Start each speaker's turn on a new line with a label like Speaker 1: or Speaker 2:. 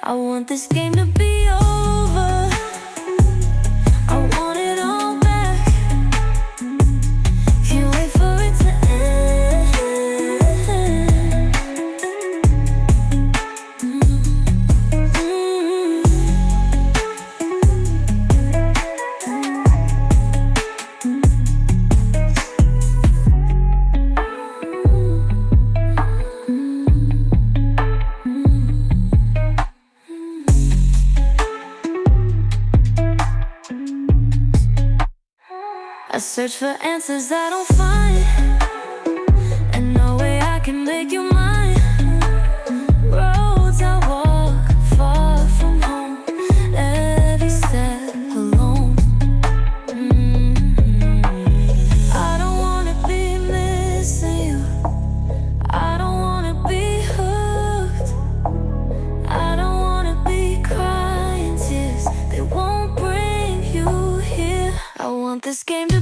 Speaker 1: I want this game to be over. I want it all back. Can't wait for it to end. I search for answers I don't find, and no way I can make you mine. Roads I walk far from home, every step alone. I don't wanna be missing you, I don't wanna be hooked, I don't wanna be crying tears, they won't bring you here. I want this game to